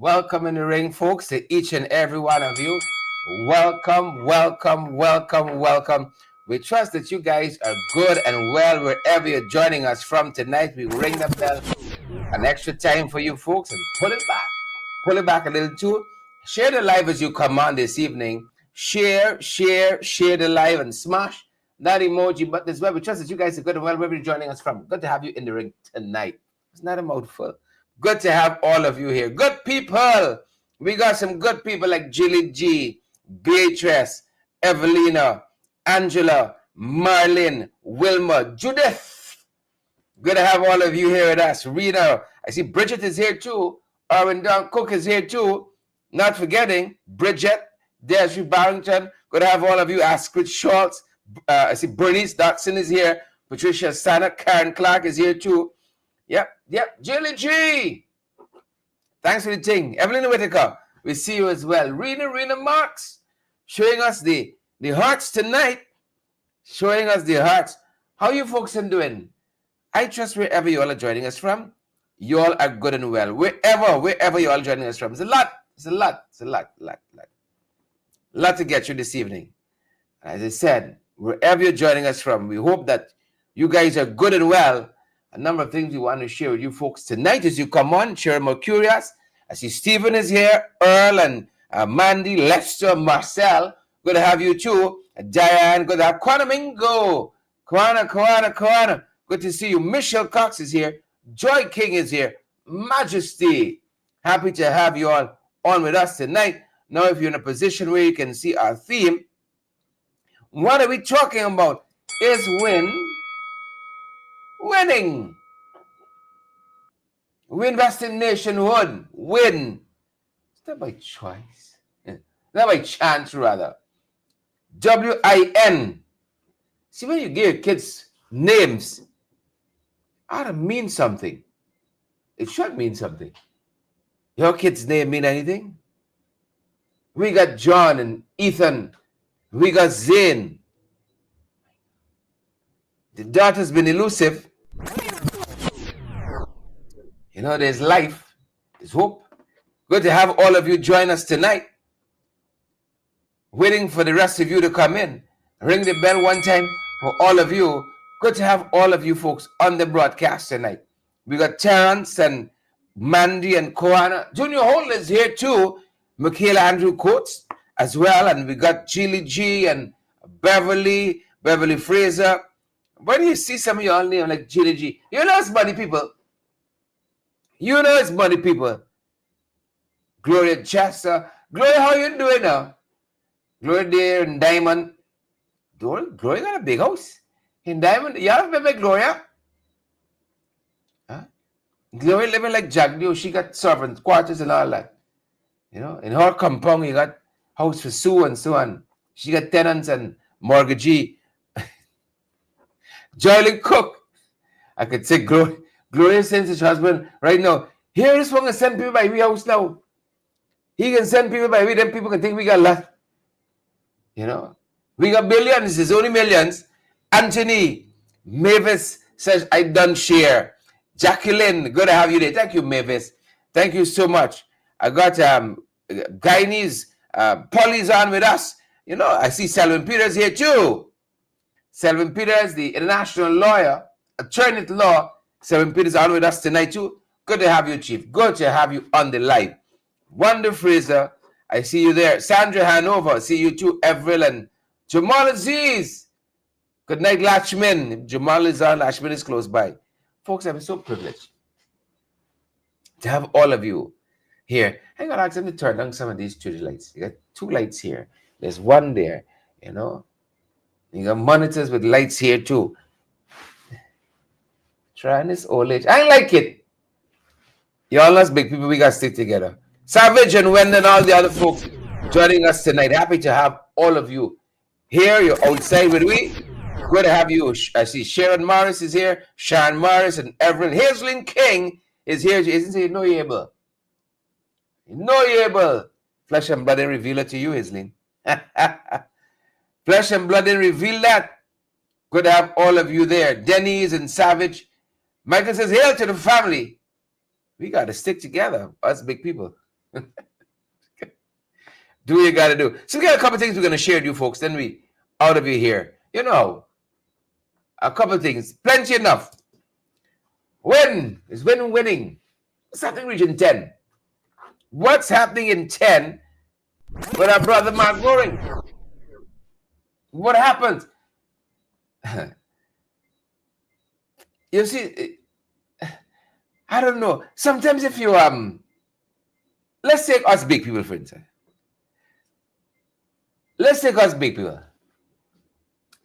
Welcome in the ring, folks, to each and every one of you. Welcome, welcome, welcome, welcome. We trust that you guys are good and well wherever you're joining us from tonight. We ring the bell an extra time for you folks and pull it back. Pull it back a little too. Share the live as you come on this evening. Share the live and smash that emoji button as well. We trust that you guys are good and well wherever you're joining us from. Good to have you in the ring tonight. It's not a mouthful. Good to have all of you here. Good people. We got some good people like Jilly G, Beatrice, Evelina, Angela, Marlene, Wilma, Judith. Good to have all of you here with us. Rita, I see Bridget is here too. Arwen Don Cook is here too. Not forgetting Bridget, Desiree Barrington. Good to have all of you. Astrid Schultz. I see Bernice Dotson is here. Patricia Sana, Karen Clark is here too. Yep. Jilly G. Thanks for the thing. Evelyn Whitaker, we see you as well. Rena Marks, showing us the hearts tonight. Showing us the hearts. How you folks are doing? I trust wherever you all are joining us from, you all are good and well. Wherever you all are joining us from. It's a lot to get you this evening. As I said, wherever you're joining us from, we hope that you guys are good and well. A number of things we want to share with you folks tonight as you come on. Share more curious. I see Stephen is here, Earl and Mandy, Lester, Marcel. Good to have you too. Diane, good to have Kwana Mingo. Kwana. Good to see you. Michelle Cox is here. Joy King is here. Majesty. Happy to have you all on with us tonight. Now, if you're in a position where you can see our theme, what are we talking about? Is winning. We invest in nationhood. Win. It's not by choice. Not by chance, rather. WIN. See, when you give your kids names, it ought to mean something. It should mean something. Your kid's name mean anything? We got John and Ethan. We got Zane. The daughter's been elusive. You know, there's life. There's hope. Good to have all of you join us tonight. Waiting for the rest of you to come in. Ring the bell one time for all of you. Good to have all of you folks on the broadcast tonight. We got Terrence and Mandy and Koana. Junior Holt is here too. Michaela Andrew Coates as well. And we got Jilly G and Beverly Fraser. When you see some of y'all name like Jilly G, you know it's money people. Gloria Chester. Gloria, how you doing now? Gloria there in Diamond. Gloria got a big house. In Diamond, y'all remember Gloria? Huh? Gloria living like Jack Dio. She got servants, quarters and all that. You know, in her compound, you got house for Sue and so on. She got tenants and mortgagee. Joylyn Cook. I could say Gloria sends his husband right now. Here this one can send people by we house now. He can send people by we, then people can think we got a lot. You know, we got billions, it's only millions. Anthony Mavis says, I done share. Jacqueline, good to have you there. Thank you, Mavis. Thank you so much. I got Guyanese, Polly's on with us. You know, I see Selvin Peters here too. Selvin Peters, the international lawyer, attorney at law. Selvin Peters on with us tonight too. Good to have you, Chief. Good to have you on the live. Wanda Fraser, I see you there. Sandra Hanover, see you too. Everett and Jamal Aziz. Good night, Lachman. If Jamal is on, Lachman is close by. Folks, I'm so privileged to have all of you here. I'm going to ask them to turn on some of these studio lights. You got two lights here. There's one there, you know. You got monitors with lights here too. Trying this old age. I like it. Y'all us big people, we got to stick together. Savage and Wendell and all the other folks joining us tonight. Happy to have all of you here. You're outside with me. Good to have you. I see Sharon Morris is here. Sharon Morris and Everett. Hazelyn King is here. Isn't he? No, you're able. No, you're able. Flesh and blood didn't reveal it to you, Hazelyn. Flesh and blood didn't reveal that. Good to have all of you there. Denny's and Savage. Michael says, hail to the family. We got to stick together, us big people. Do what you got to do. So we got a couple of things we're going to share with you folks. Then we out of here. You know, a couple of things. Plenty enough. Win is winning. What's happening in Region 10? What's happening in 10 with our brother Mark Goring? What happened? You see, I don't know. Sometimes if you let's take us big people for instance. Let's take us big people.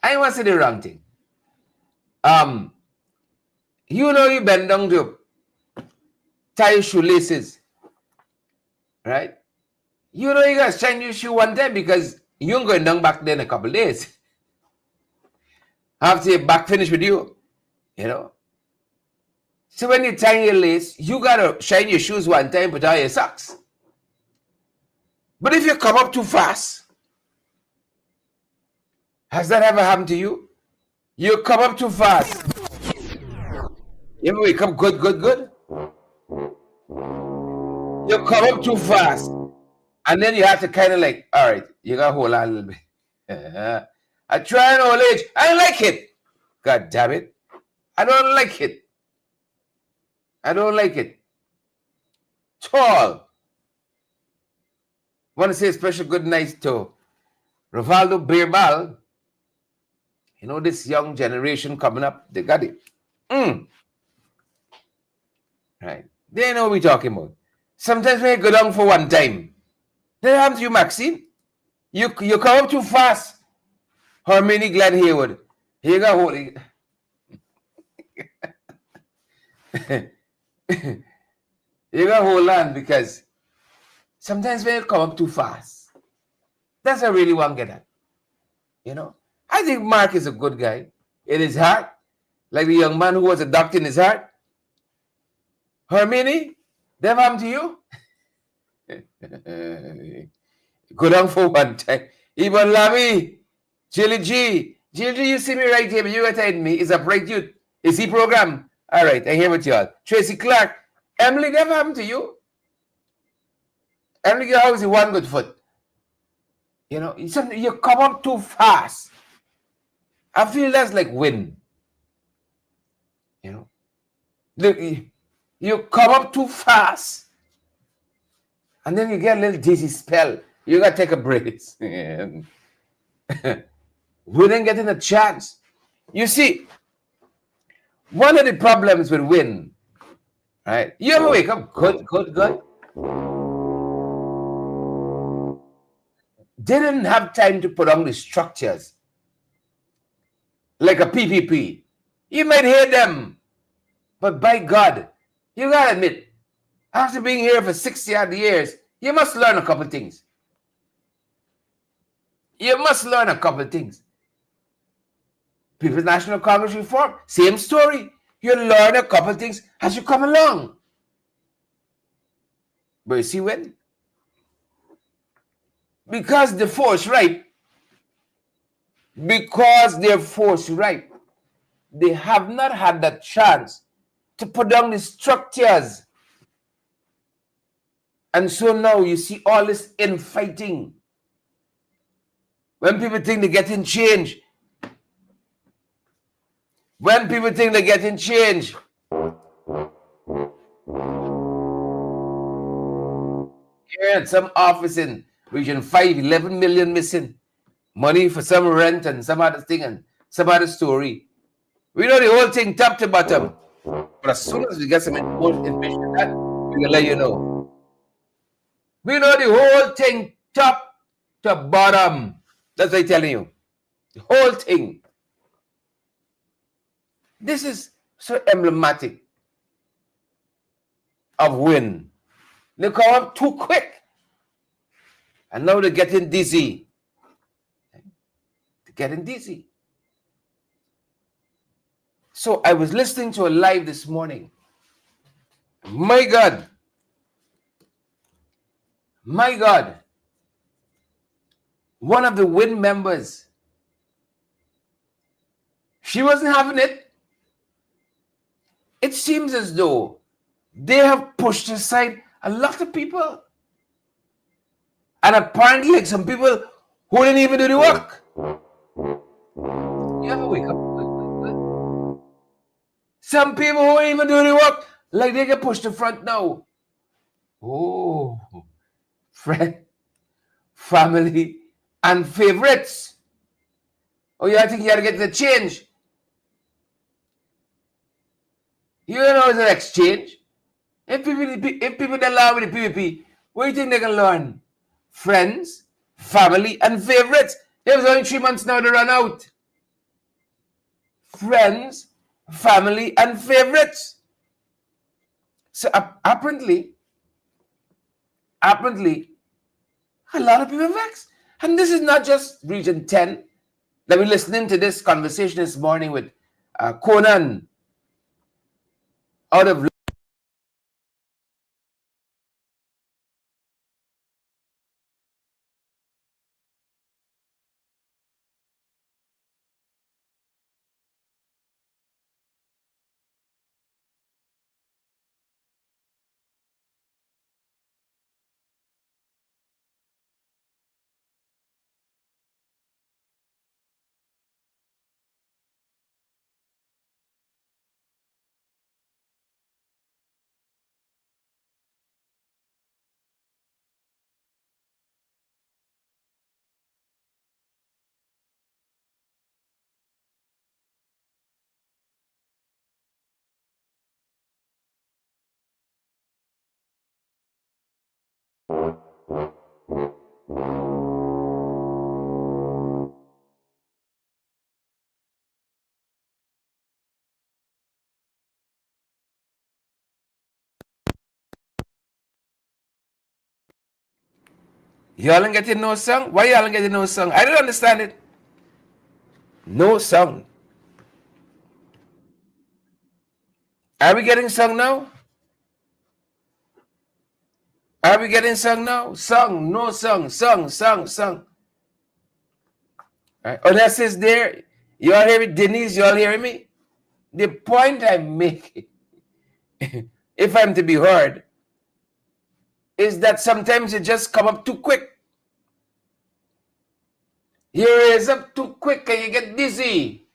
I want to say the wrong thing. You know you bend down to tie your shoelaces, right? You know you guys shine your shoe one time because you ain't going down back there in a couple of days. After your back finish with you, you know. So when you tie your lace, you gotta shine your shoes one time, put on your socks. But if you come up too fast, has that ever happened to you? You come up too fast. You ever wake up good? You come up too fast. And then you have to kind of like, all right, you got to hold on a little bit. I try an old age. I don't like it. God damn it. I don't like it. I don't like it. Tall. Want to say a special good night to Rivaldo Birbal. You know, this young generation coming up, they got it. Right. They know what we're talking about. Sometimes when you go down for one time, that happens to you, Maxine. You come up too fast. Hermione Glenn Hayward. You got hold it. You got hold on because sometimes when you come up too fast, that's what I really want to get at. You know? I think Mark is a good guy. In his heart, like the young man who was a doctor in his heart. Hermione, that happened to you? Go down for one time. Even Lamy, Jilly G, you see me right here, but you attend me. Is a bright youth. Is he program? All right, I hear with y'all. Tracy Clark, Emily, never happened to you? Emily, how is the one good foot? You know, you come up too fast. I feel that's like win. You know, you come up too fast, and then you get a little dizzy spell. You got to take a break. We didn't get a chance. You see, one of the problems with win, right? You ever wake up good. Didn't have time to put on the structures like a PPP. You might hear them, but by God, you gotta admit, after being here for 60-odd years, you must learn a couple things. People's National Congress reform, same story. You learn a couple things as you come along. But you see when? Because the force right. Because they're force right. They have not had that chance to put down the structures. And so now you see all this infighting. When people think they're getting change. Here at some office in Region 5, 11 million missing. Money for some rent and some other thing and some other story. We know the whole thing top to bottom. But as soon as we get some important information on that, we will let you know. We know the whole thing top to bottom. That's what I'm telling you. The whole thing. This is so emblematic of win. They come up too quick. And now they're getting dizzy. So I was listening to a live this morning. My God. One of the WIN members, she wasn't having it. It seems as though they have pushed aside a lot of people. And apparently, like some people who didn't even do the work. You ever wake up? Some people who didn't even do the work, like they get pushed to front now. Oh, friend, family, and favorites. Oh, you think you gotta get the change? You know it's an exchange. If people that learn with the PvP, what do you think they can learn? Friends, family, and favorites. It was only 3 months now to run out. Friends, family, and favorites. So apparently, a lot of people vexed. And this is not just Region 10. That we're listening to this conversation this morning with Conan out of y'all ain't getting no song? Why y'all ain't getting no song? I don't understand it. No song. Are we getting song now? Are we getting song now? Song, no song, song. Right. Unless it's there, you all hear it? Denise, you all hearing me? The point I'm making, if I'm to be heard, is that sometimes you just come up too quick. You raise up too quick and you get dizzy.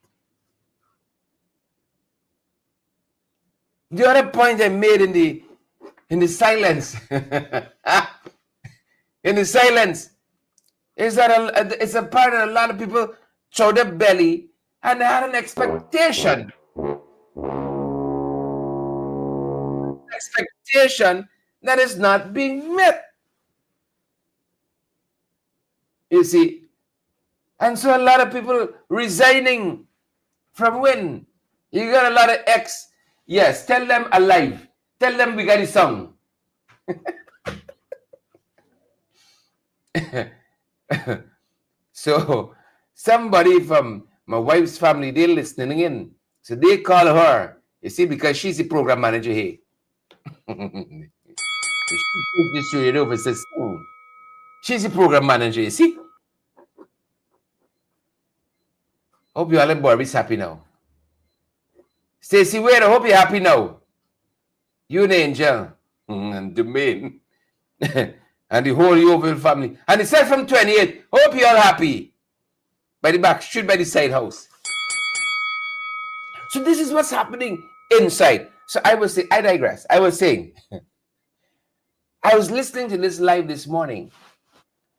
The other point I made in the silence, in the silence, is that it's a part that a lot of people show their belly and they had an expectation. Expectation that is not being met. You see, and so a lot of people resigning from when you got a lot of ex. Yes, tell them alive. Tell them we got a song. So somebody from my wife's family, they're listening in. So they call her, you see, because she's the program manager here. She's the program manager, you see. Hope you all and Barbie's happy now. Stacey Wade, I hope you're happy now. You and Angel and the main and the whole Yeovil family. And it said from 28, hope you're all happy. By the back street, by the side house. So this is what's happening inside. So I digress. I was saying, I was listening to this live this morning.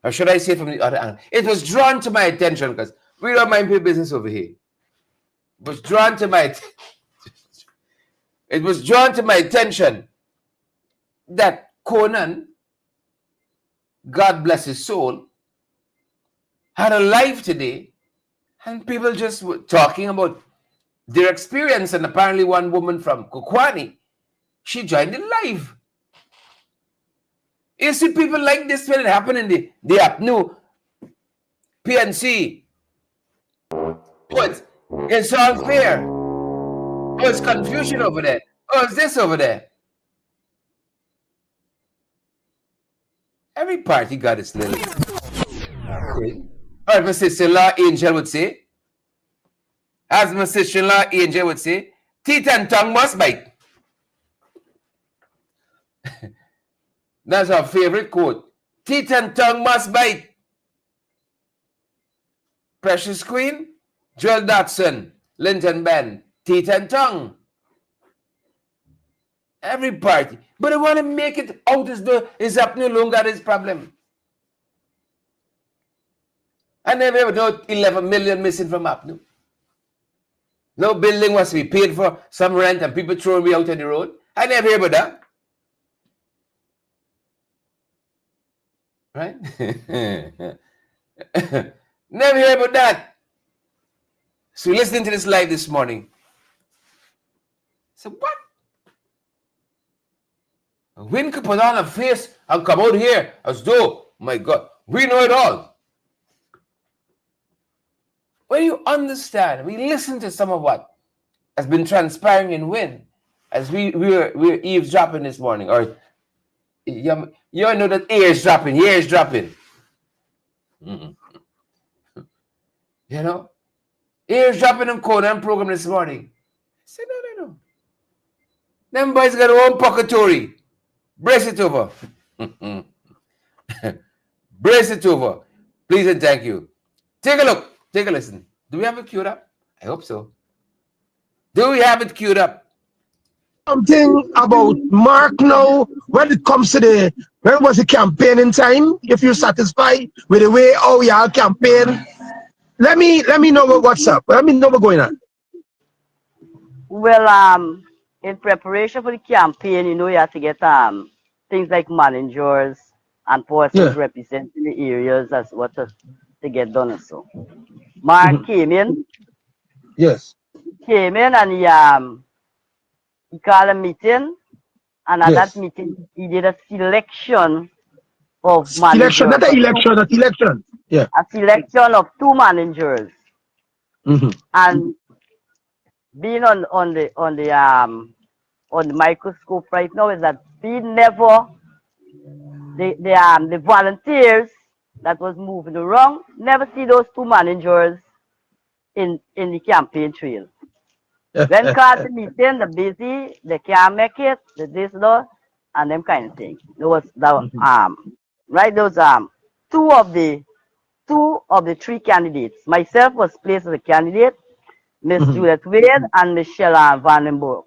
Or should I say it from the other angle? It was drawn to my attention because we don't mind people business over here. It was drawn to my attention that Conan, God bless his soul, had a live today, and people just were talking about their experience. And apparently one woman from Kukwani, she joined the live. You see people like this when it happened in the APNU, PNC. What? It's unfair. Oh, it's confusion over there. Oh, it's this over there. Every party got its little thing. All right, my sister-in-law Angel would say, as my sister-in-law Angel would say, teeth and tongue must bite. That's our favorite quote. Teeth and tongue must bite. Precious Queen, Joel Dotson, Linton Ben, teeth and tongue. Every party. But I want to make it out as though it's up no longer this problem. I never ever know 11 million missing from Apnu. No building was to be paid for, some rent, and people throwing me out on the road. I never hear about that. Right? Never hear about that. So listening to this live this morning. So what? Win could put on a face and come out here as though, my God, we know it all. When you understand, we listen to some of what has been transpiring in Win, as we're eavesdropping this morning, or you know that ears dropping. You know, ears dropping on Conan program this morning. I said, no. Them boys got their own pocketory. Brace it over. Brace it over. Please and thank you. Take a look. Take a listen. Do we have it queued up? I hope so. Do we have it queued up? Something about Mark now when it comes to when was the campaigning time? If you're satisfied with the way how y'all campaign, let me know what's up. Let me know what's going on. Well, in preparation for the campaign, you know, you have to get things like managers and persons representing the areas as what to get done and so. Mark came in. Yes. Came in and he called a meeting, and at that meeting he did a selection of managers. Not election. Yeah. A selection of 2 managers. And being on the microscope right now is that we never the volunteers that was moving around never see those 2 managers in the campaign trail. When called the meeting, they're busy, they can't make it, they this though, and them kind of thing. Those right, those 2 of the 3 candidates. Myself was placed as a candidate, Miss Juliet Wade and Miss Shellan Vandenberg.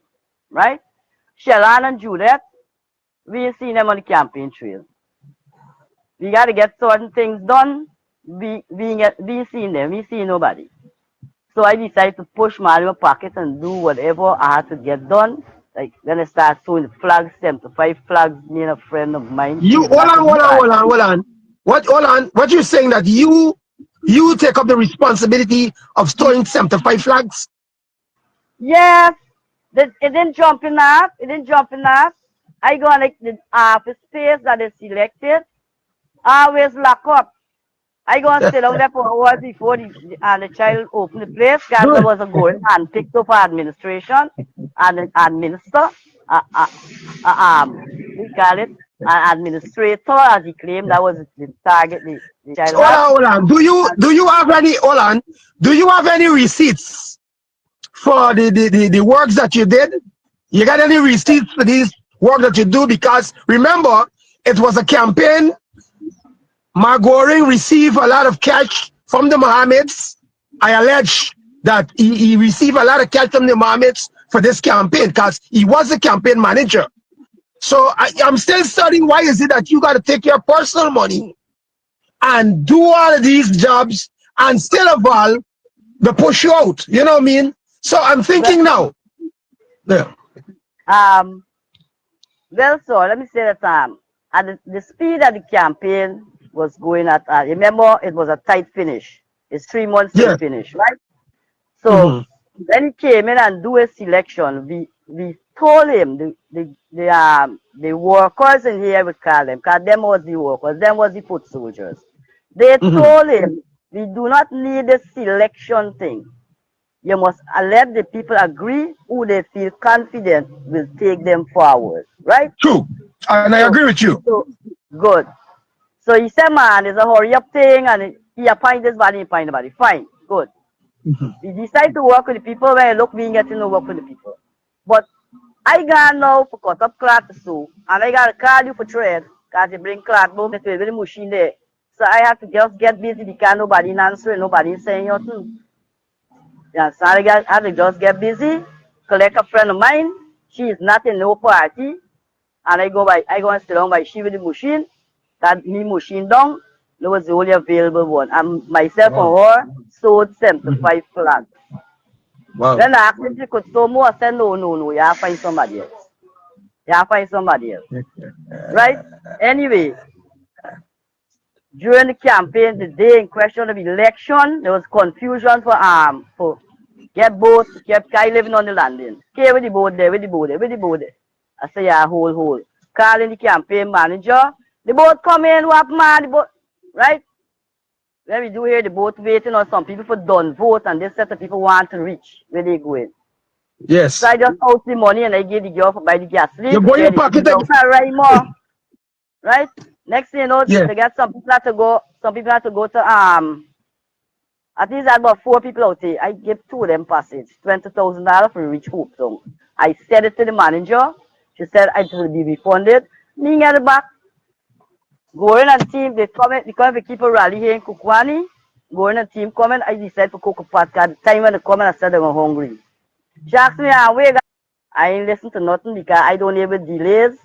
Right? Shellan and Juliet, we seen them on the campaign trail. We got to get certain things done. We seen them. We see nobody. So I decided to push my little pocket and do whatever I had to get done. Like then I started sewing the flags, 75 flags, being a friend of mine. You hold on. What you're saying that you take up the responsibility of storing 75 flags? Yes. It didn't jump in that. I go like the office space that is selected. Always lock up. I go and sit down there for hours before the child opened the place. God, there was a going and picked up administration and administer. We call it an administrator, as he claimed that was the target. The child. Hold on. Do you have any receipts for the works that you did? You got any receipts for these work that you do? Because remember, it was a campaign. Mark Goring received a lot of cash from the Mohammeds. I allege that he received a lot of cash from the Mohammeds for this campaign because he was a campaign manager. So I'm still studying why is it that you got to take your personal money and do all of these jobs and still evolve the push you out. You know what I mean? So I'm thinking now. Yeah. Well, so let me say that at the speed of the campaign was going at, remember it was a tight finish. It's 3 months to finish, right? So when he came in and do a selection, we told him the workers in here, we call them, because them was the workers, them was the foot soldiers. They told him, we do not need a selection thing. You must let the people agree who they feel confident will take them forward, right? True, and I agree with you. So, good. So he said, man, it's a hurry up thing, and he appointed this body, he appointed the body. Fine, good. We decided to work with the people when look, we ain't getting to work with the people. But I got now for cut up cloth to sew, and I got to call you for trade, Because they bring cloth boom with the machine there. So I have to just get busy because nobody answering, nobody saying nothing. Yeah, so I have to just get busy, collect a friend of mine. She is not in no party. And I go and sit down by she with the machine. That me machine down. That was the only available one. And myself and her sold 75 plants. Wow. Then I asked if she could sew more. I said, no, you have to find somebody else. You have to find somebody else. Right? Anyway, during the campaign, the day in question of election, there was confusion for get boat, kept guy living on the landing. Okay, with the boat there. I say, yeah, hold. Calling the campaign manager. The boat come in, what man, the boat, right? When we do here, the boat waiting on some people for done vote, and this set of people want to reach where they going. Yes. So I just out the money and I give the girl for buy the gasoline. You go in your pocket. Right more. Right? Next thing you know, Yeah. they got some people have to go to at least I had about 4 people out there. I give 2 of them passage, $20,000 for reach Hope Town. I said it to the manager. She said it will be refunded. Me at the back. Going and team, they come because we keep a rally here in Kukwani. Going and team coming, I decided to cook a pot. At the time when they come, I said they were hungry. She asked me, I ain't listen to nothing because I don't ever delays.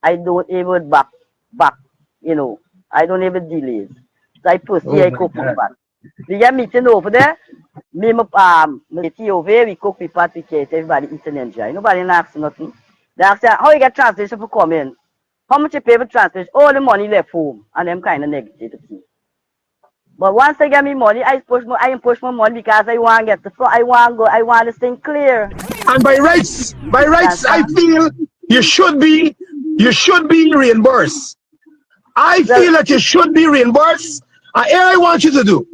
I don't ever back. I don't ever delays. So I proceed, I cook a pot. We get meeting over there. Me, over here, we cook the pot, we get everybody eating and enjoy. Nobody asks nothing. They ask, how you get translation for coming? How much you pay for translation? All the money left home. And them kind of negative. But once I get me money, I push more money because I want to get the floor. I want this thing clear. And by rights, I feel you should be reimbursed. I feel that you should be reimbursed. And here I want you to do.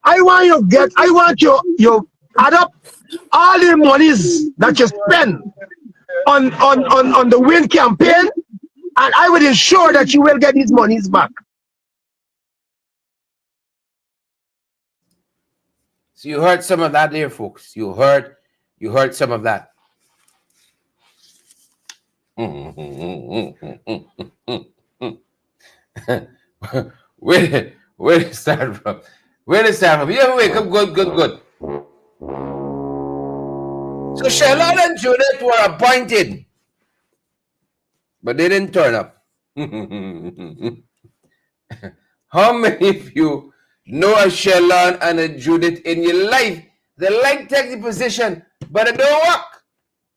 I want you add up all the monies that you spend on the win campaign, and I will ensure that you will get these monies back. So you heard some of that there, folks. You heard some of that. Where did it start from? You ever wake up good. So Shelon and Judith were appointed, but they didn't turn up. How many of you know a Shelon and a Judith in your life? They like take the position, but it don't work.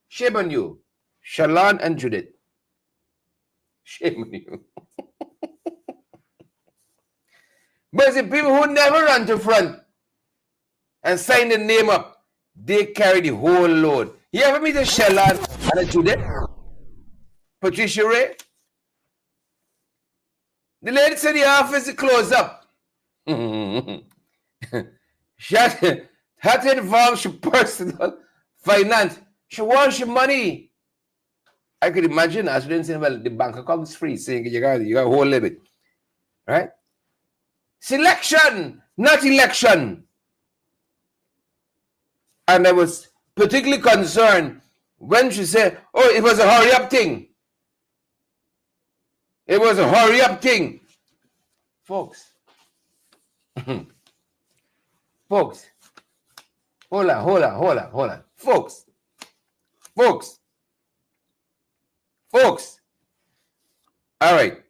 Shame on you. Shelon and Judith. Shame on you. But the people who never run to front and sign the name up, they carry the whole load. You ever meet a Shelon and a Judith? Patricia Ray? The lady said the office is closed up. She had to involve her personal finance. She wants your money. I could imagine as students saying, well, the bank account is free, saying you got a whole limit. Right? Selection, not election. And I was particularly concerned when she said, oh, it was a hurry up thing. It was a hurry up thing. Folks. Folks. Hold on. Folks. All right.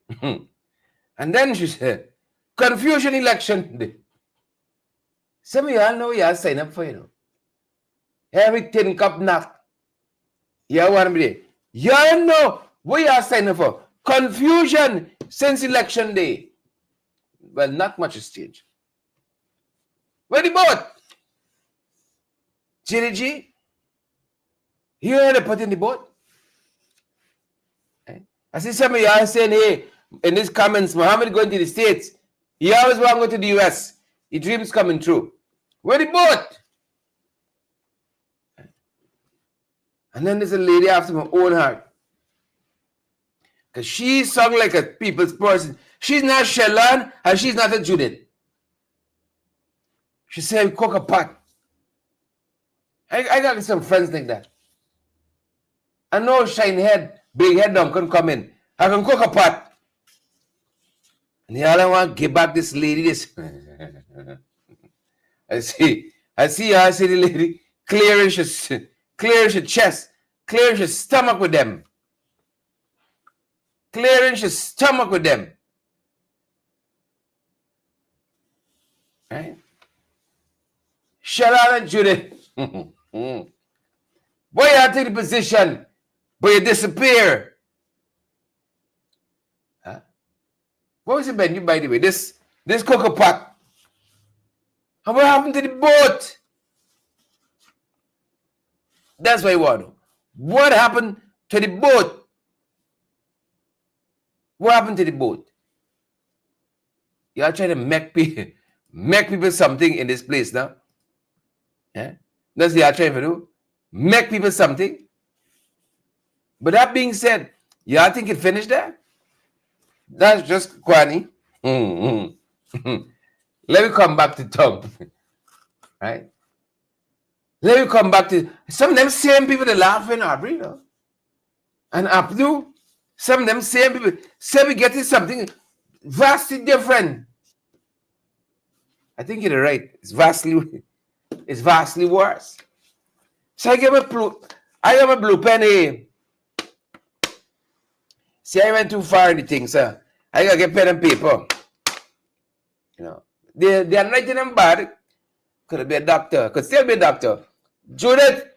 And then she said, confusion election day. Some of y'all know y'all sign up for, everything cup knock. Y'all want to be there. Y'all know what y'all sign up for. Confusion since election day. Well, not much has changed. Where the boat? JDG? You heard they put in the boat? I see some of y'all saying, hey, in these comments, Muhammad going to the States. He always want to go to the US. His dream's coming true. Where the boat? And then there's a lady after my own heart. Because she sung like a people's person. She's not Shelon and she's not a Judith. She said, cook a pot. I got some friends like that. I know shine head, big head down can come in. I can cook a pot. And the other one give back this lady this. I see the lady clearing her chest, clearing her stomach with them. Clearing her stomach with them. Right? Shalon and Judith. Boy, you take the position, but you disappear. Huh? What was it, Ben? You, by the way, this cocoa pot. And what happened to the boat? That's what I want to know. What happened to the boat? What happened to the boat? You are trying to make people something in this place now. Yeah? That's what you are trying to do. Make people something. But that being said, you all think it finished there? That's just Kwani. Let me come back to Tom. Right? Let me come back to some of them same people that laughing, Aubrey, you know? And Abdu, some of them same people say we getting something vastly different. I think you're right. It's vastly worse. So I have a blue pen here. See, I went too far in the thing, sir. I gotta get pen and paper. You know, they're writing them bad. Could be a doctor. Could still be a doctor. Judith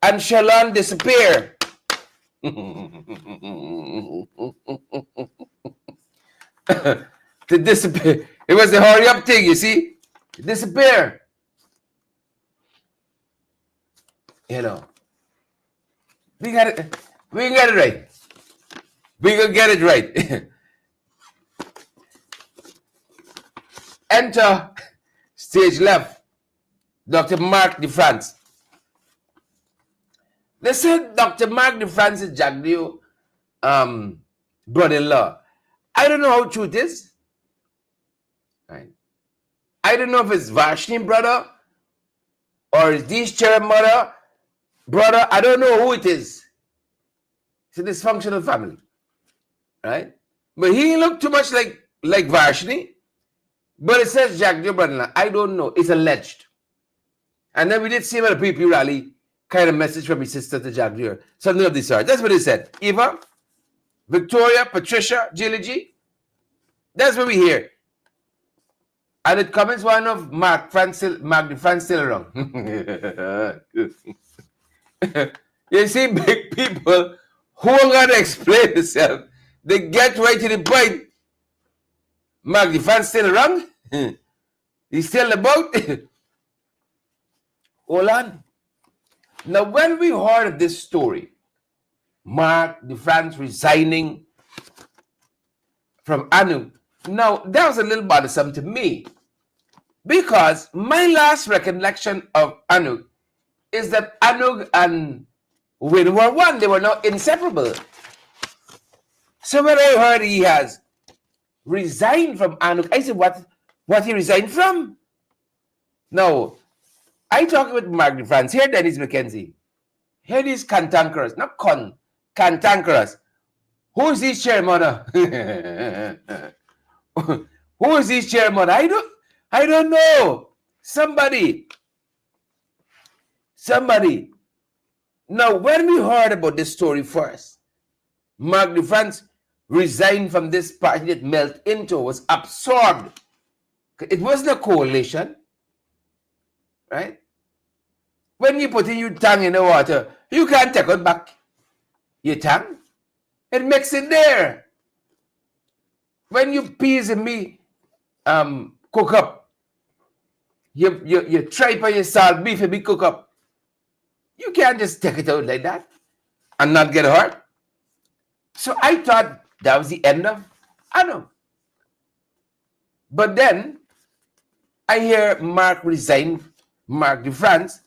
and Shalon disappear. To disappear. It was the hurry up thing, you see? Disappear. You know. We got it. We can get it right. We can get it right. Enter stage left. Dr. Mark DeFrance. They said Dr. Mark DeFrance is Jagdeo brother-in-law. I don't know how true it is. Right. I don't know if it's Vashni brother or is this cherub mother brother. I don't know who it is. It's a dysfunctional family. Right? But he looked too much like Vashni. But it says Jagdeo brother-in-law. I don't know. It's alleged. And then we did see him at a PP rally, kind of message from his sister to Jagdeo. Something of this sort. That's what he said. Eva, Victoria, Patricia, Jiliji. That's what we hear. And it comments one of Mark DeFrance still around. You see, big people who are going to explain themselves, they get right to the point. Mark DeFrance still around? He's still about? Hold on. Now, when we heard of this story, Mark DeFrance resigning from Anug, now that was a little bothersome to me because my last recollection of Anug is that Anug and Win were one. They were now inseparable. So when I heard he has resigned from Anug, I said, what he resigned from? Now, I talk with Mark DeFrance. Here, Dennis McKenzie. Here is cantankerous, not cantankerous. Who is this chairman? Who is this chairman? I don't know. Somebody. Now, when we heard about this story first, Mark DeFrance resigned from this party that Melt into, was absorbed. It wasn't a coalition, right? When you put in your tongue in the water, you can't take it back. Your tongue, it makes it there. When you peas and me cook up, you tripe and your salt beef and be cook up. You can't just take it out like that and not get hurt. So I thought that was the end of Anug. But then I hear Mark resign, Mark DeFrance,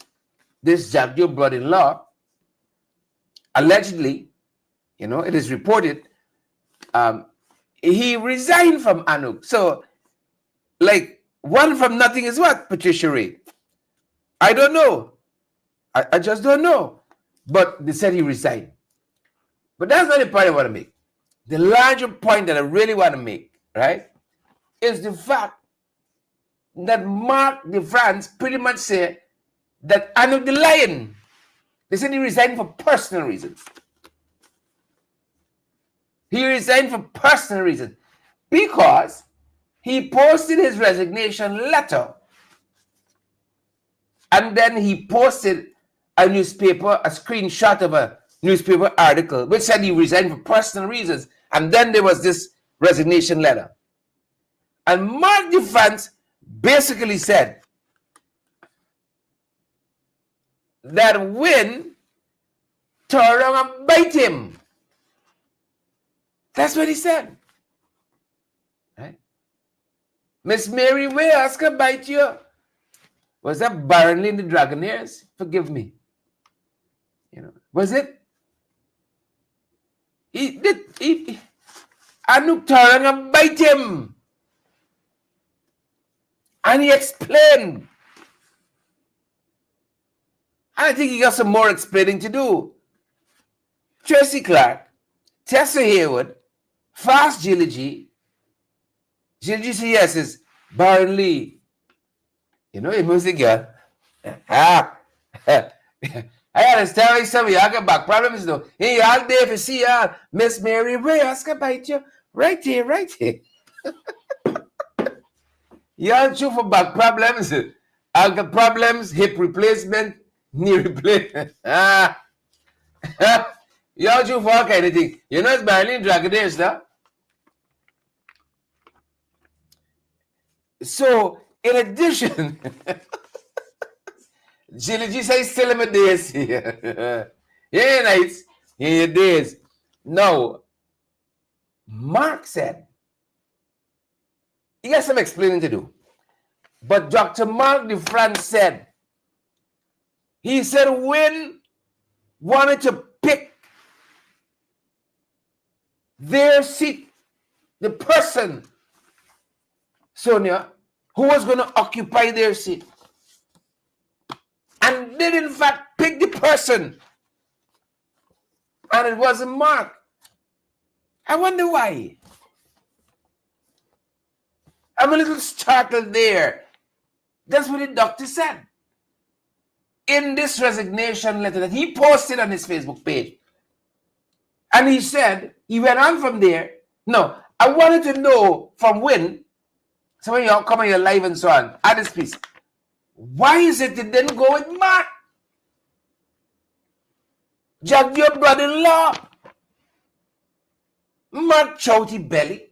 this Jagdeo brother-in-law, allegedly, you know, it is reported, he resigned from Anug. So, like, one from nothing is what, Patricia Ray? I don't know. I just don't know. But they said he resigned. But that's not the point I want to make. The larger point that I really want to make, right, is the fact that Mark DeFrance pretty much said that Anouk the Lion, they said he resigned for personal reasons. He resigned for personal reasons because he posted his resignation letter and then he posted a screenshot of a newspaper article which said he resigned for personal reasons, and then there was this resignation letter. And Mark DeFrance basically said that Win turned around and bite him. That's what he said. Right? Miss Mary, where Oscar bite you? Was that Barnley and the Dragonaires? Forgive me. Was it? Anouk turned around and bite him. And he explained. I think he got some more explaining to do. Tracy Clark, Tessa Haywood, Fast Gilligy. Gilligy says yes, is Baron Lee. You know, he music girl. I understand why some of y'all got back problems though. Hey, y'all there to see y'all. Miss Mary Ray, Oscar bite you. Right here, right here. Y'all chew for back problems. Ankle problems, hip replacement, knee replacement. Y'all chew for all kind of thing. You know it's Berlin Dragonaires now. So, in addition, Jilly G says still in my days here. Yeah, nice. Yeah, your days. No. Mark said, he got some explaining to do. But Dr. Mark DeFrance said, he said Win wanted to pick their seat, the person, Sonia, who was going to occupy their seat. And did in fact pick the person. And it wasn't Mark. I wonder why. I'm a little startled there. That's what the doctor said. In this resignation letter that he posted on his Facebook page. And he said, he went on from there. No, I wanted to know from Win, so when you come on your live and so on, at this piece, why is it they didn't go with Mark? Just your brother-in-law. Mark Chouty Belly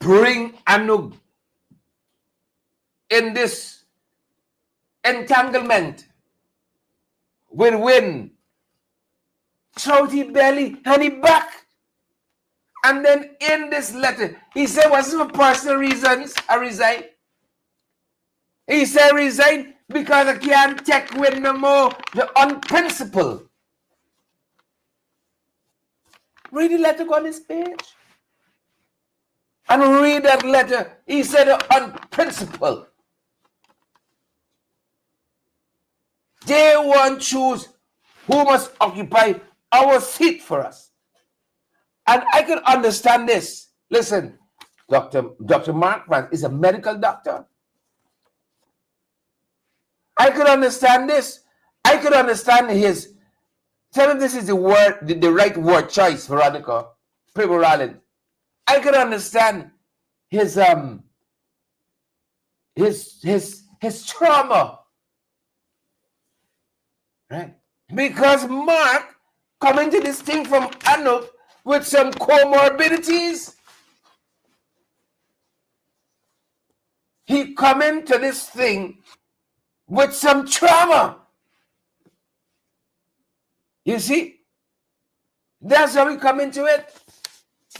bring Anouk in this entanglement with Win. Chouty Belly and he back. And then in this letter, he said, was it for personal reasons I resign? He said resign because I can't take Win no more. The unprincipled. Read the letter on his page. And read that letter. He said unprincipled. They want to choose who must occupy our seat for us. And I can understand this. Listen, Dr. Mark Vance is a medical doctor. I could understand this. I could understand his. Tell him this is the word, the right word choice, Veronica Primo-Rollins. I could understand his trauma, right? Because Mark coming to this thing from Anouk with some comorbidities. He coming to this thing with some trauma. You see? That's how we come into it.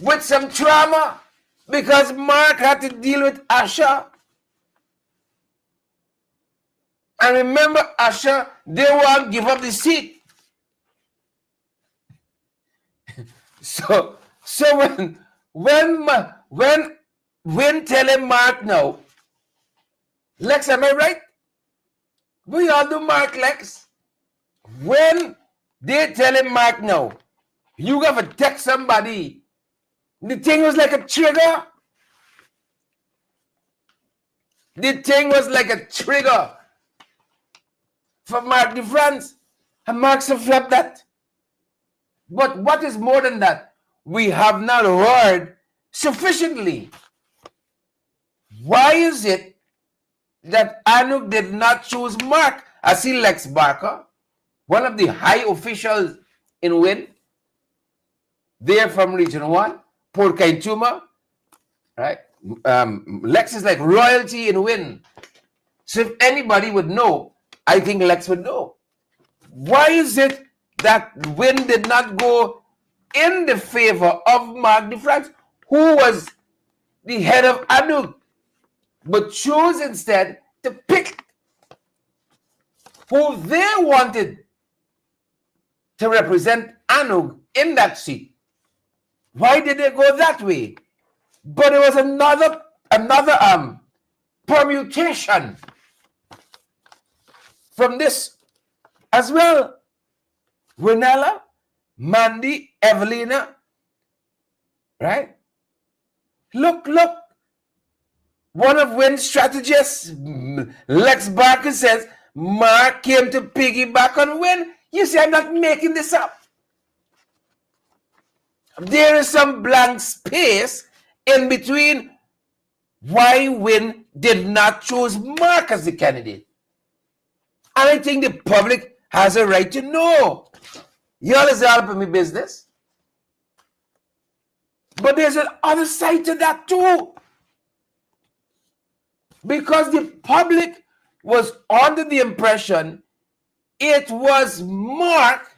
With some trauma. Because Mark had to deal with Asha. And remember, Asha, they won't give up the seat. So when telling Mark now, Lex, am I right? We all do Mark Lex. When they telling Mark now, you got to text somebody. The thing was like a trigger. The thing was like a trigger for Mark de France, and Mark flapped that. But what is more than that? We have not heard sufficiently. Why is it that Anuk did not choose Mark? I see Lex Barker, one of the high officials in WIN, there from Region 1, Port Kaituma, right? Lex is like royalty in WIN. So if anybody would know, I think Lex would know. Why is it that WIN did not go in the favor of Mark de France, who was the head of Anuk, but chose instead to pick who they wanted to represent Anuk in that seat? Why did they go that way? But it was another permutation from this as well. Renella, Mandy, Evelina, right? Look. One of WIN's strategists, Lex Barker, says Mark came to piggyback on WIN. You see, I'm not making this up. There is some blank space in between why WIN did not choose Mark as the candidate. And I think the public has a right to know. Y'all is helping me business. But there's an other side to that too. Because the public was under the impression it was Mark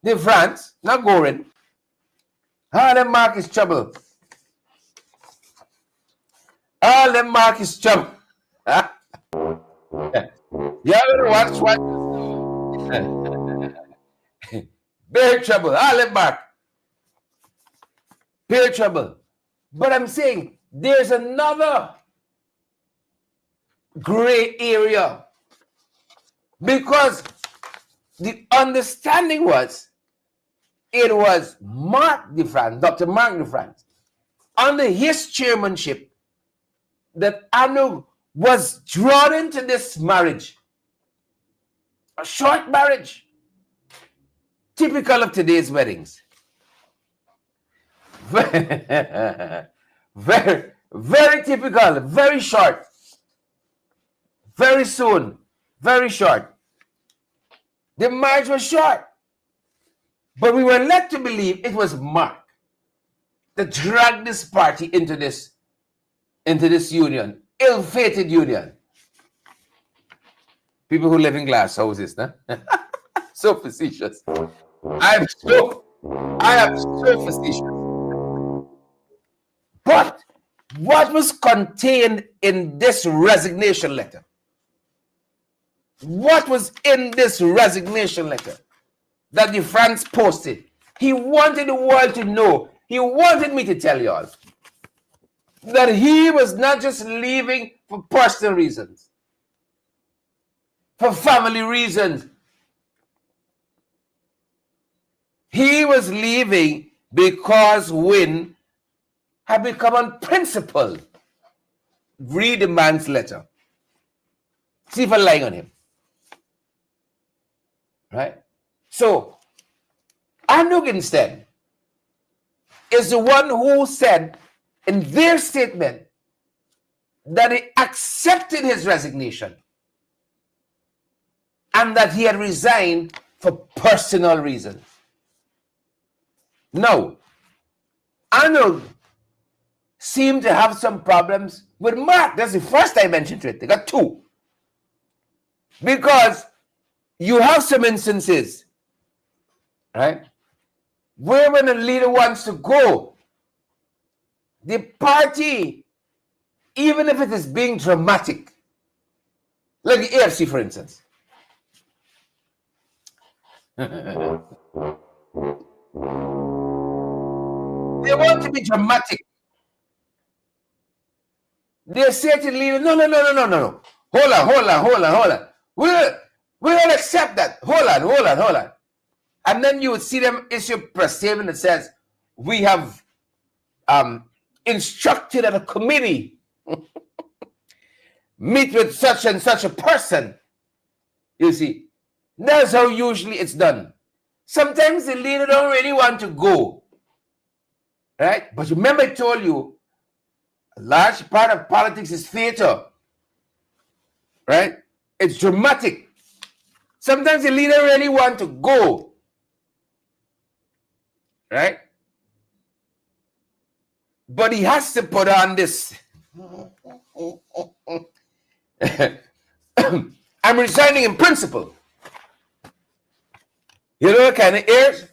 de France, not Gorin. That Mark is trouble. That Mark is trouble. You ever watch? Very trouble. That Mark. Very trouble. But I'm saying there's another gray area, because the understanding was it was Mark de France, Dr. Mark de France, under his chairmanship, that Anuk was drawn into this marriage, a short marriage, typical of today's weddings. Very, very typical, very short. Very soon, very short. The marriage was short. But we were led to believe it was Mark that dragged this party into this union, ill-fated union. People who live in glass houses, huh? So facetious. I am so facetious. But what was contained in this resignation letter? What was in this resignation letter that de France posted? He wanted the world to know. He wanted me to tell y'all that he was not just leaving for personal reasons, for family reasons. He was leaving because WIN had become unprincipled. Read the man's letter. See if I'm lying on him. Right? So, Anuk instead is the one who said in their statement that he accepted his resignation and that he had resigned for personal reasons. Now, Anuk seemed to have some problems with Mark. That's the first I mentioned to it. They got two. Because you have some instances, right, where when a leader wants to go, the party, even if it is being dramatic, like the AFC, for instance, they want to be dramatic. They say to the leader, no. Hold on. We don't accept that. Hold on. And then you would see them issue a press statement that says, we have instructed at a committee meet with such and such a person. You see, that's how usually it's done. Sometimes the leader don't really want to go, right? But remember I told you, a large part of politics is theater, right? It's dramatic. Sometimes the leader really want to go, right? But he has to put on this. I'm resigning in principle. You know what kind of airs?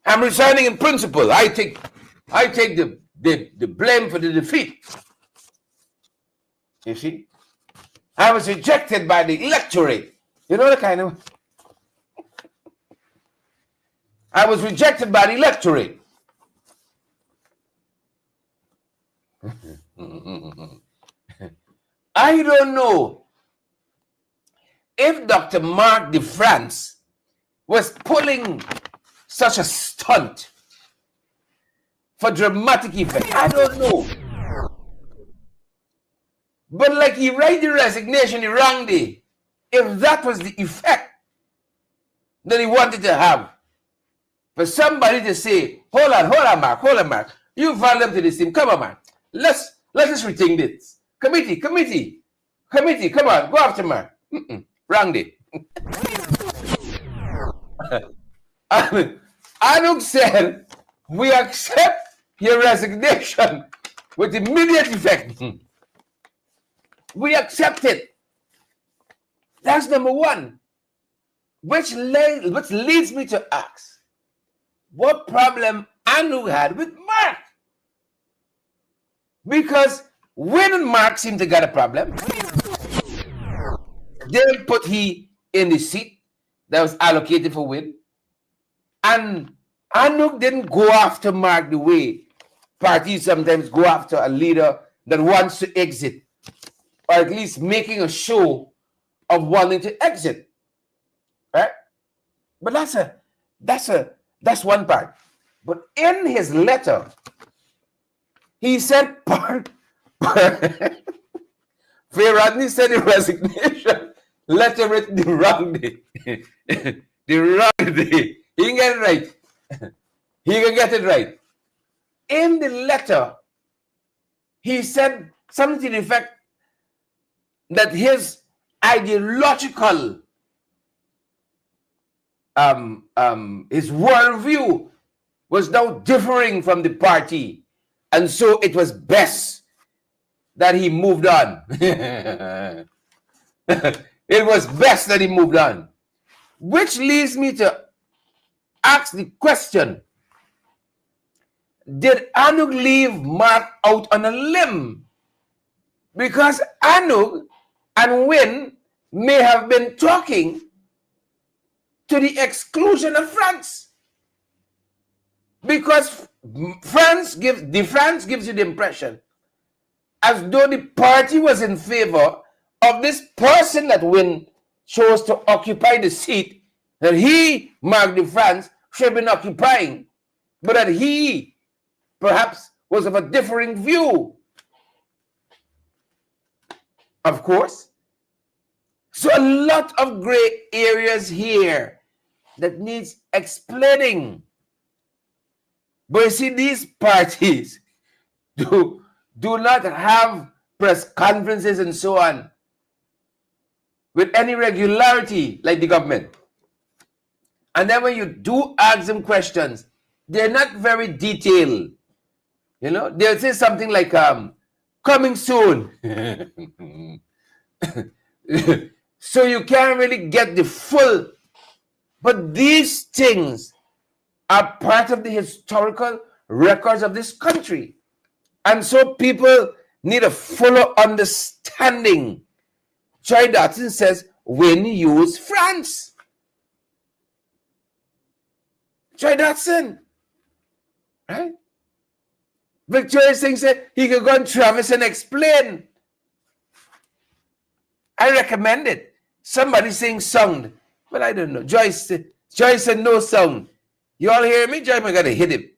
I'm resigning in principle. I take the blame for the defeat. You see? I was rejected by the electorate. You know the kind of... I was rejected by the electorate. I don't know if Dr. Mark de France was pulling such a stunt for dramatic effect. I don't know. But like he write the resignation the wrong day, if that was the effect that he wanted to have, for somebody to say, hold on, Mark, you found them to this team. Come on, man. Let's rethink this. Committee, come on, go after Mark. Wrong day. Anuk said, we accept your resignation with immediate effect. We accept it. That's number one. Which leads me to ask, what problem Anuk had with Mark? Because when Mark seemed to get a problem, they put he in the seat that was allocated for Win. And Anuk didn't go after Mark the way parties sometimes go after a leader that wants to exit, or at least making a show of wanting to exit. Right? But that's one part. But in his letter, he said Faye Rodney said the resignation letter written the wrong day. The wrong day. He can get it right. He can get it right. In the letter, he said something to the effect that his ideological his worldview was now differing from the party, and so it was best that he moved on. It was best that he moved on. Which leads me to ask the question, did Anuk leave Mark out on a limb? Because Anuk and Win may have been talking to the exclusion of France. Because France gives you the impression as though the party was in favor of this person that Win chose to occupy the seat that he, Mark de France, should have been occupying, but that he perhaps was of a differing view. Of course. So a lot of gray areas here that needs explaining. But you see, these parties do not have press conferences and so on with any regularity like the government. And then when you do ask them questions, they're not very detailed. You know, they'll say something like, coming soon. So you can't really get the full. But these things are part of the historical records of this country. And so people need a fuller understanding. Joy Dotson says, when you use France. Joy Dotson. Right? Victoria Singh said he could go on Travis and explain. I recommend it. Somebody sing sound. But I don't know. Joyce said no sound. You all hear me? Joyce, I gotta hit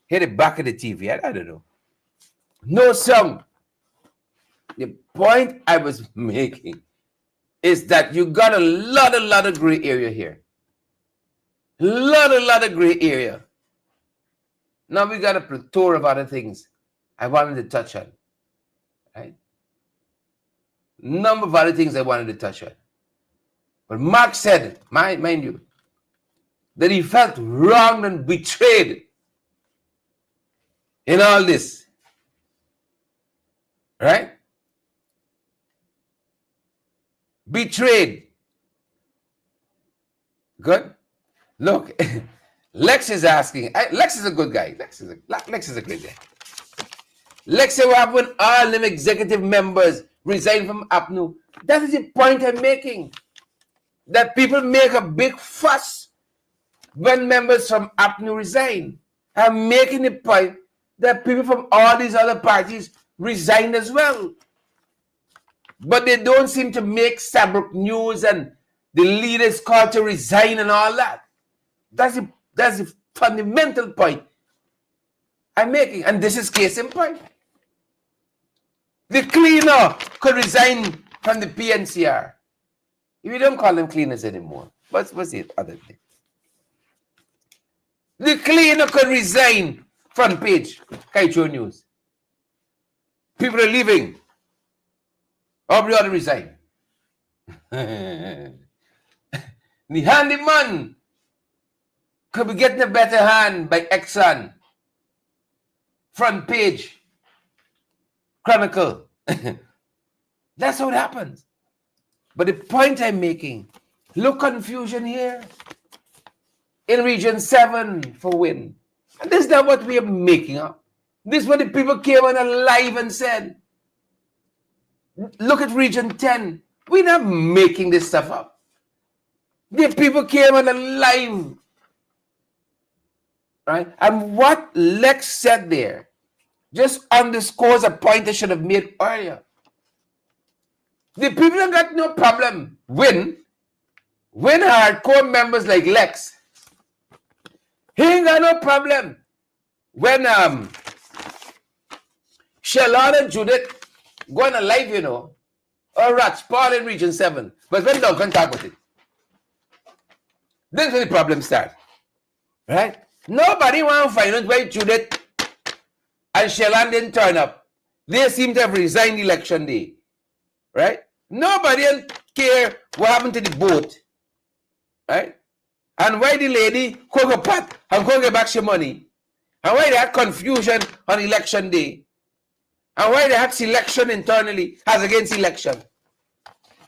it back of the TV. I don't know. No sound. The point I was making is that you got a lot of gray area here. Lot of gray area. Now we got a plethora of other things I wanted to touch on. Right? Number of other things I wanted to touch on. But Mark said, mind you, that he felt wronged and betrayed in all this. Right? Betrayed. Good? Look, Lex is asking. Lex is a good guy. Lex is a great guy. Lex said, what happened when all them executive members resign from APNU? That is the point I'm making. That people make a big fuss when members from APNU resign. I'm making the point that people from all these other parties resigned as well. But they don't seem to make Saarbrück News and the leaders called to resign and all that. That's the fundamental point I'm making. And this is case in point. The cleaner could resign from the PNCR. We don't call them cleaners anymore. What's the other thing? The cleaner could resign. Front page, Kaicho News. People are leaving. Aubrey ought to resign. The handyman could be getting a better hand by Exxon. Front page, Chronicle. That's how it happens. But the point I'm making, look confusion here. In Region 7 for Win. And this is not what we are making up. This is what the people came on alive and said. Look at Region 10. We're not making this stuff up. The people came on alive. Right? And what Lex said there just underscores a point I should have made earlier. The people have got no problem when hardcore members like Lex. He ain't got no problem when Shalon and Judith go on a live, you know, or Rats Paul in Region 7. But when Duncan talk about it, then the problem start. Right? Nobody want to find out why Judith and Shalon didn't turn up. They seem to have resigned election day. Right? Nobody care what happened to the boat. Right? And why the lady could go pat and could get back some money. And why they had confusion on election day. And why they had selection internally as against election.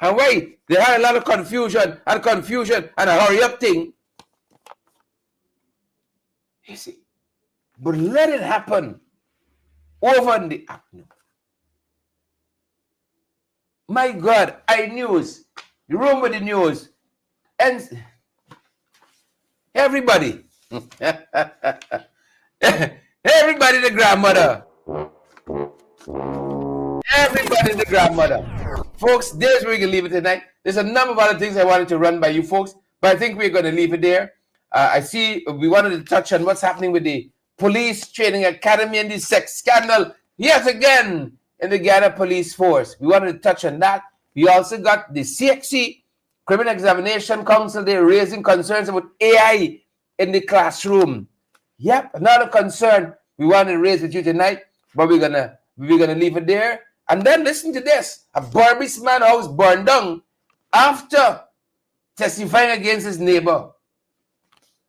And why they had a lot of confusion and a hurry up thing. You see. But let it happen over in the APNU. My God, iNews, the room with the news, and everybody, everybody the grandmother. Everybody the grandmother. Folks, there's where we can leave it tonight. There's a number of other things I wanted to run by you folks, but I think we're going to leave it there. I see we wanted to touch on what's happening with the police training academy and the sex scandal yet again in the Ghana police force. We wanted to touch on that. We also got the CXC, Criminal Examination Council. They're raising concerns about AI in the classroom. Yep, another concern we wanted to raise with you tonight, but we're gonna leave it there. And then listen to this: a Burbis man house burned down after testifying against his neighbor.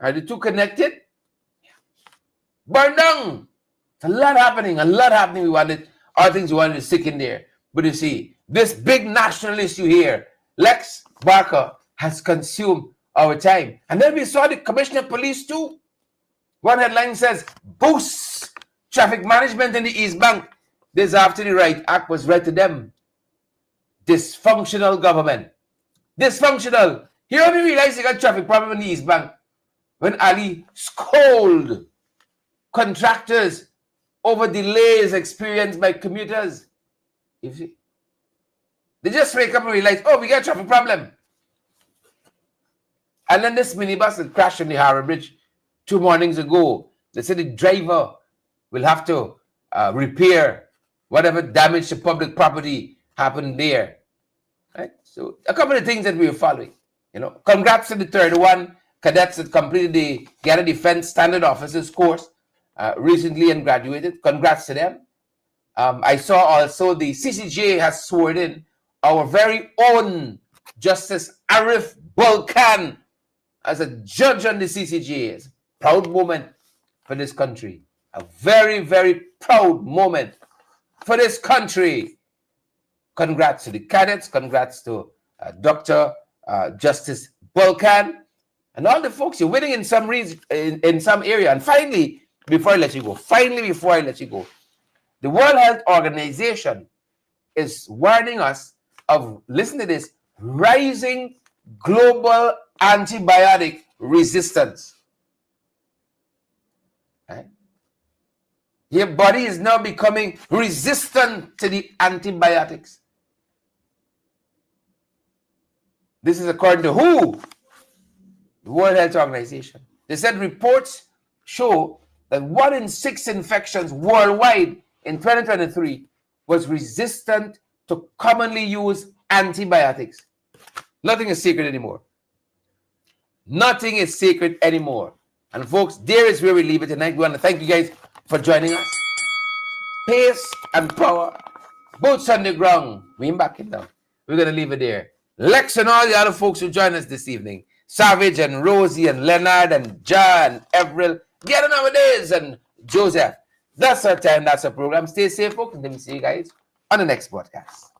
Are the two connected? Burned down. It's a lot happening. We wanted other things we wanted to stick in there. But you see, this big national issue here, Lex Barker, has consumed our time. And then we saw the Commissioner of Police too. One headline says, boosts traffic management in the East Bank. This after the Right Act was read to them. Dysfunctional government. Dysfunctional. He only realized he got traffic problem in the East Bank when Ali scolded contractors over delays experienced by commuters. You see? They just wake up and realize, oh, we got a traffic problem. And then this minibus that crashed on the Harbour Bridge 2 mornings ago, they said the driver will have to repair whatever damage to public property happened there. Right? So a couple of things that we were following. Congrats to the 31 cadets that completed the Ghana Defense Standard Officers course recently and graduated. Congrats to them. I saw also the CCJ has sworn in our very own Justice Arif Bulkan as a judge on the CCJ. It's a proud moment for this country. A very, very proud moment for this country. Congrats to the cadets. Congrats to Dr. Justice Bulkan and all the folks. You're winning in some in some area. And finally, before I let you go, the World Health Organization is warning us of, listen to this, rising global antibiotic resistance. Right? Your body is now becoming resistant to the antibiotics. This is according to who? The World Health Organization. They said reports show that 1 in 6 infections worldwide in 2023 was resistant to commonly used antibiotics. Nothing is secret anymore. Nothing is secret anymore. And folks, there is where we leave it tonight. We want to thank you guys for joining us. Pace and power, boots on the ground. We ain't backing down. We're going to leave it there. Lex and all the other folks who joined us this evening. Savage and Rosie and Leonard and John, Everett, Get nowadays and Joseph. That's our time. That's our program. Stay safe, folks. And let me see you guys on the next podcast.